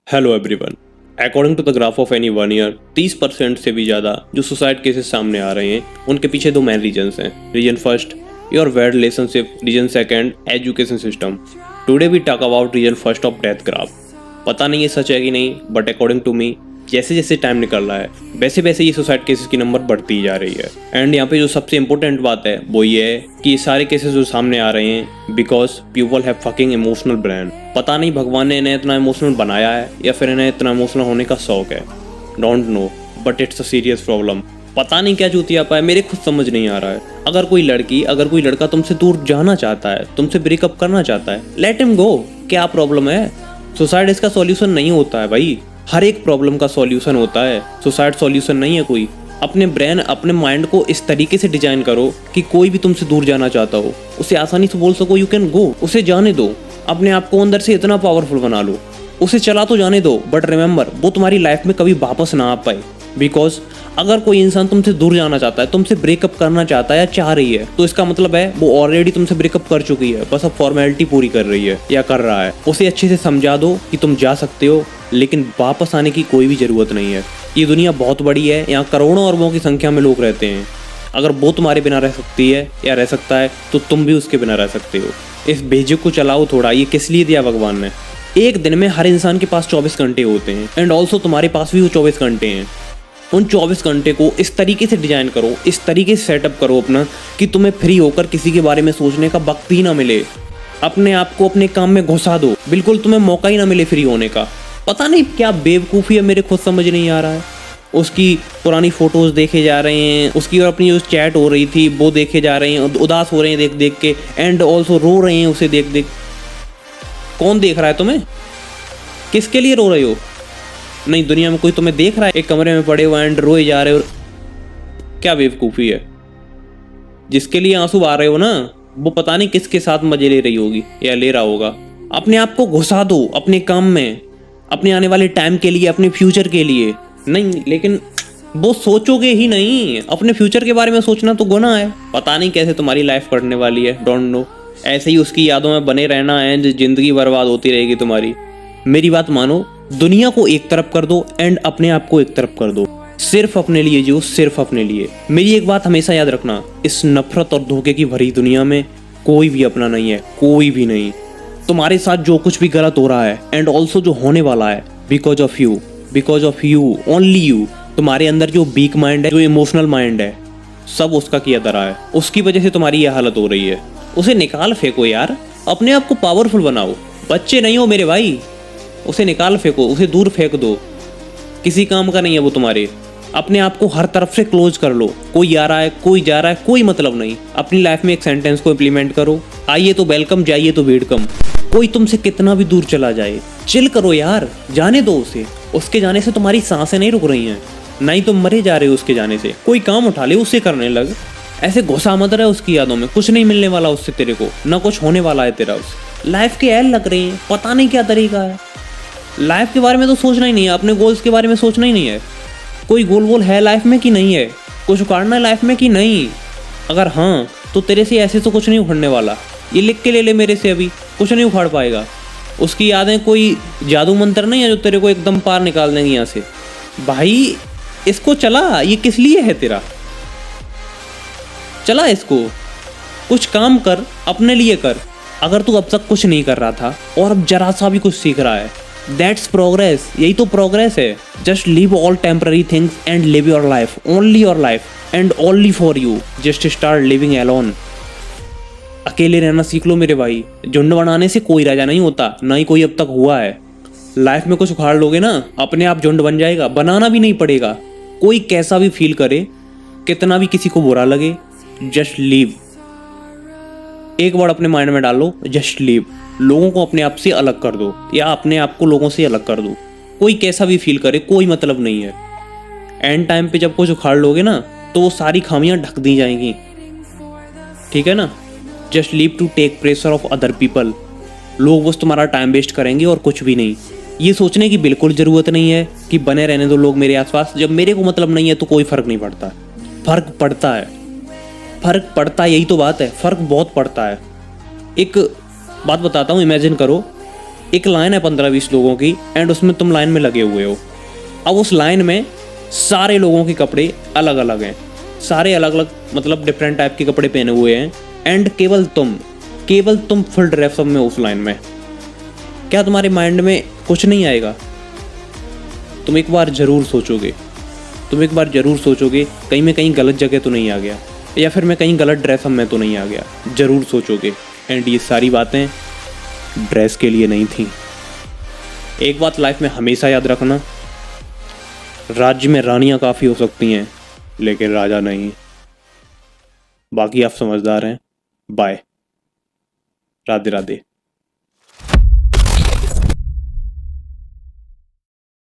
Hello everyone. According to the graph of any 1 year 30% से भी ज़्यादा जो सुसाइड केसेस सामने आ रहे हैं उनके पीछे दो मेन रीजंस हैं। Reason first, your bad relationship. Reason second, education system. Today we talk about reason first of death graph. पता नहीं ये सच है कि नहीं, बट अकॉर्डिंग टू मी जैसे जैसे टाइम निकल रहा है वैसे वैसे ये सुसाइड केसेस की नंबर बढ़ती जा रही है। एंड यहाँ पे जो सबसे इंपॉर्टेंट बात है वो ये है कि ये सारे केसेस जो सामने आ रहे हैं because people have fucking emotional brain. पता नहीं भगवान ने इन्हें इतना इमोशनल बनाया है या फिर इन्हें इतना इमोशनल होने का शौक है। Don't know, but it's a serious problem. पता नहीं क्या चूतिया पाए, मेरे खुद समझ नहीं आ रहा है। अगर कोई लड़का तुमसे दूर जाना चाहता है, तुमसे ब्रेकअप करना चाहता है, लेट हिम गो। क्या प्रॉब्लम है? सुसाइड इसका सॉल्यूशन नहीं होता है भाई। हर एक प्रॉब्लम का सॉल्यूशन होता है, सुसाइड सॉल्यूशन नहीं है कोई। अपने ब्रेन, अपने माइंड को इस तरीके से डिजाइन करो कि कोई भी तुमसे दूर जाना चाहता हो उसे आसानी से बोल सको यू कैन गो। उसे जाने दो, अपने आप को अंदर से इतना पावरफुल बना लो। उसे चला तो जाने दो, बट रिमेंबर वो तुम्हारी लाइफ में कभी वापस ना आ पाए। बिकॉज अगर कोई इंसान तुमसे दूर जाना चाहता है, तुमसे ब्रेकअप करना चाहता है या चाह रही है, तो इसका मतलब है वो ऑलरेडी तुमसे ब्रेकअप कर चुकी है, बस अब फॉर्मेलिटी पूरी कर रही है या कर रहा है। उसे अच्छे से समझा दो कि तुम जा सकते हो, लेकिन वापस आने की कोई भी जरूरत नहीं है। ये दुनिया बहुत बड़ी है, यहाँ करोड़ों अरबों की संख्या में लोग रहते हैं। अगर वो तुम्हारे बिना रह सकती है या रह सकता है तो तुम भी उसके बिना रह सकते हो। इस भेजे को चलाओ थोड़ा। ये किस लिए दिया भगवान ने? एक दिन में हर इंसान के पास 24 घंटे होते हैं, एंड ऑल्सो तुम्हारे पास भी वो 24 घंटे हैं। उन 24 घंटे को इस तरीके से डिजाइन करो, इस तरीके से सेटअप करो अपना कि तुम्हें फ्री होकर किसी के बारे में सोचने का वक्त ही ना मिले। अपने आप को अपने काम में घुसा दो, बिल्कुल तुम्हें मौका ही ना मिले फ्री होने का। पता नहीं क्या बेवकूफ़ी है, मेरे खुद समझ नहीं आ रहा है। उसकी पुरानी फोटोज़ देखे जा रहे हैं, उसकी और अपनी जो चैट हो रही थी वो देखे जा रहे हैं, उदास हो रहे हैं देख देख के, एंड ऑल्सो रो रहे हैं उसे देख देख। कौन देख रहा है तुम्हें? किसके लिए रो रहे हो? नहीं, दुनिया में कोई तुम्हें देख रहा है? एक कमरे में पड़े हुए एंड रोए जा रहे हो। क्या बेवकूफ़ी है? जिसके लिए आंसू आ रहे हो ना, वो पता नहीं किसके साथ मजे ले रही होगी या ले रहा होगा। अपने आप को घुसा दो अपने काम में, अपने आने वाले टाइम के लिए, अपने फ्यूचर के लिए। नहीं, लेकिन वो सोचोगे ही नहीं। अपने फ्यूचर के बारे में सोचना तो गुनाह है। पता नहीं कैसे तुम्हारी लाइफ कटने वाली है, डोंट नो। ऐसे ही उसकी यादों में बने रहना है, जिंदगी बर्बाद होती रहेगी तुम्हारी। मेरी बात मानो, दुनिया को एक तरफ कर दो एंड अपने आप को एक तरफ कर दो। सिर्फ अपने लिए जियो, सिर्फ अपने लिए। मेरी एक बात हमेशा याद रखना, इस नफरत और धोखे की भरी दुनिया में कोई भी अपना नहीं है, कोई भी नहीं। तुम्हारे साथ जो कुछ भी गलत हो रहा है एंड ऑल्सो जो होने वाला है, because of you, only you. तुम्हारे अंदर जो वीक माइंड है, जो इमोशनल माइंड है, सब उसका किया धरा है। उसकी वजह से तुम्हारी यह हालत हो रही है। उसे निकाल फेंको यार, अपने आप को पावरफुल बनाओ। बच्चे नहीं हो मेरे भाई, उसे निकाल फेंको, उसे दूर फेंक दो। किसी काम का नहीं है वो तुम्हारे। अपने आप को हर तरफ से क्लोज कर लो। कोई आ रहा है, कोई जा रहा है, कोई मतलब नहीं। अपनी लाइफ में एक सेंटेंस को इम्प्लीमेंट करो, आइए तो वेलकम, जाइए तो वेलकम। कोई तुमसे कितना भी दूर चला जाए, चिल करो यार, जाने दो उसे। उसके जाने से तुम्हारी सांसें नहीं रुक रही हैं, नहीं तुम मरे जा रहे हो उसके जाने से। कोई काम उठा ले, उससे करने लग। ऐसे घुसा मत रहे उसकी यादों में। कुछ नहीं मिलने वाला उससे तेरे को, ना कुछ होने वाला है तेरा। उस लाइफ के एल लग रही है, पता नहीं क्या तरीका है। लाइफ के बारे में तो सोचना ही नहीं है, अपने गोल्स के बारे में सोचना ही नहीं है। कोई गोल है लाइफ में कि नहीं है? कुछ उखाड़ना है लाइफ में कि नहीं? अगर हाँ, तो तेरे से ऐसे तो कुछ नहीं उखड़ने वाला। ये लिख के ले ले मेरे से, अभी कुछ नहीं उखाड़ पाएगा। उसकी यादें कोई जादू मंत्र नहीं है जो तेरे को एकदम पार निकाल देंगे यहाँ से। भाई इसको चला, ये किस लिए है तेरा? चला इसको, कुछ काम कर, अपने लिए कर। अगर तू अब तक कुछ नहीं कर रहा था और अब जरा सा भी कुछ सीख रहा है, दैट्स प्रोग्रेस। यही तो प्रोग्रेस है। Just leave all temporary things and live your life, only your life and only for you. Just start living alone. अकेले रहना सीख लो मेरे भाई। झुंड बनाने से कोई राजा नहीं होता, ना ही कोई अब तक हुआ है। लाइफ में कुछ उखाड़ लोगे ना, अपने आप झुंड बन जाएगा, बनाना भी नहीं पड़ेगा। कोई कैसा भी फील करे, कितना भी किसी को बुरा लगे, जस्ट लीव। एक वर्ड अपने माइंड में डालो, जस्ट लीव। लोगों को अपने आप से अलग कर दो या अपने आप को लोगों से अलग कर दो। कोई कैसा भी फील करे, कोई मतलब नहीं है। एंड टाइम पे जब कुछ उखाड़ लोगे ना, तो वो सारी खामियां ढक दी जाएंगी। ठीक है ना? Just leave to take pressure of other people. लोग बस तुम्हारा टाइम वेस्ट करेंगे और कुछ भी नहीं। ये सोचने की बिल्कुल ज़रूरत नहीं है कि बने रहने दो लोग मेरे आसपास। जब मेरे को मतलब नहीं है तो कोई फ़र्क नहीं पड़ता। फ़र्क पड़ता है, फ़र्क पड़ता है, यही तो बात है। फ़र्क बहुत पड़ता है। एक बात बताता हूँ, इमेजिन करो एक लाइन है 15-20 लोगों की एंड उसमें तुम लाइन में लगे हुए हो। अब उस लाइन में सारे लोगों के कपड़े अलग अलग हैं, सारे अलग अलग मतलब डिफरेंट टाइप के कपड़े पहने हुए हैं एंड केवल तुम फुल ड्रेसअप में उस लाइन में। क्या तुम्हारे माइंड में कुछ नहीं आएगा? तुम एक बार ज़रूर सोचोगे, कहीं मैं कहीं गलत जगह तो नहीं आ गया, या फिर मैं कहीं गलत ड्रेसअप में तो नहीं आ गया, ज़रूर सोचोगे। एंड ये सारी बातें ड्रेस के लिए नहीं थी। एक बात लाइफ में हमेशा याद रखना, राज्य में रानियां काफ़ी हो सकती हैं लेकिन राजा नहीं। बाकी आप समझदार हैं। बाय। राधे राधे।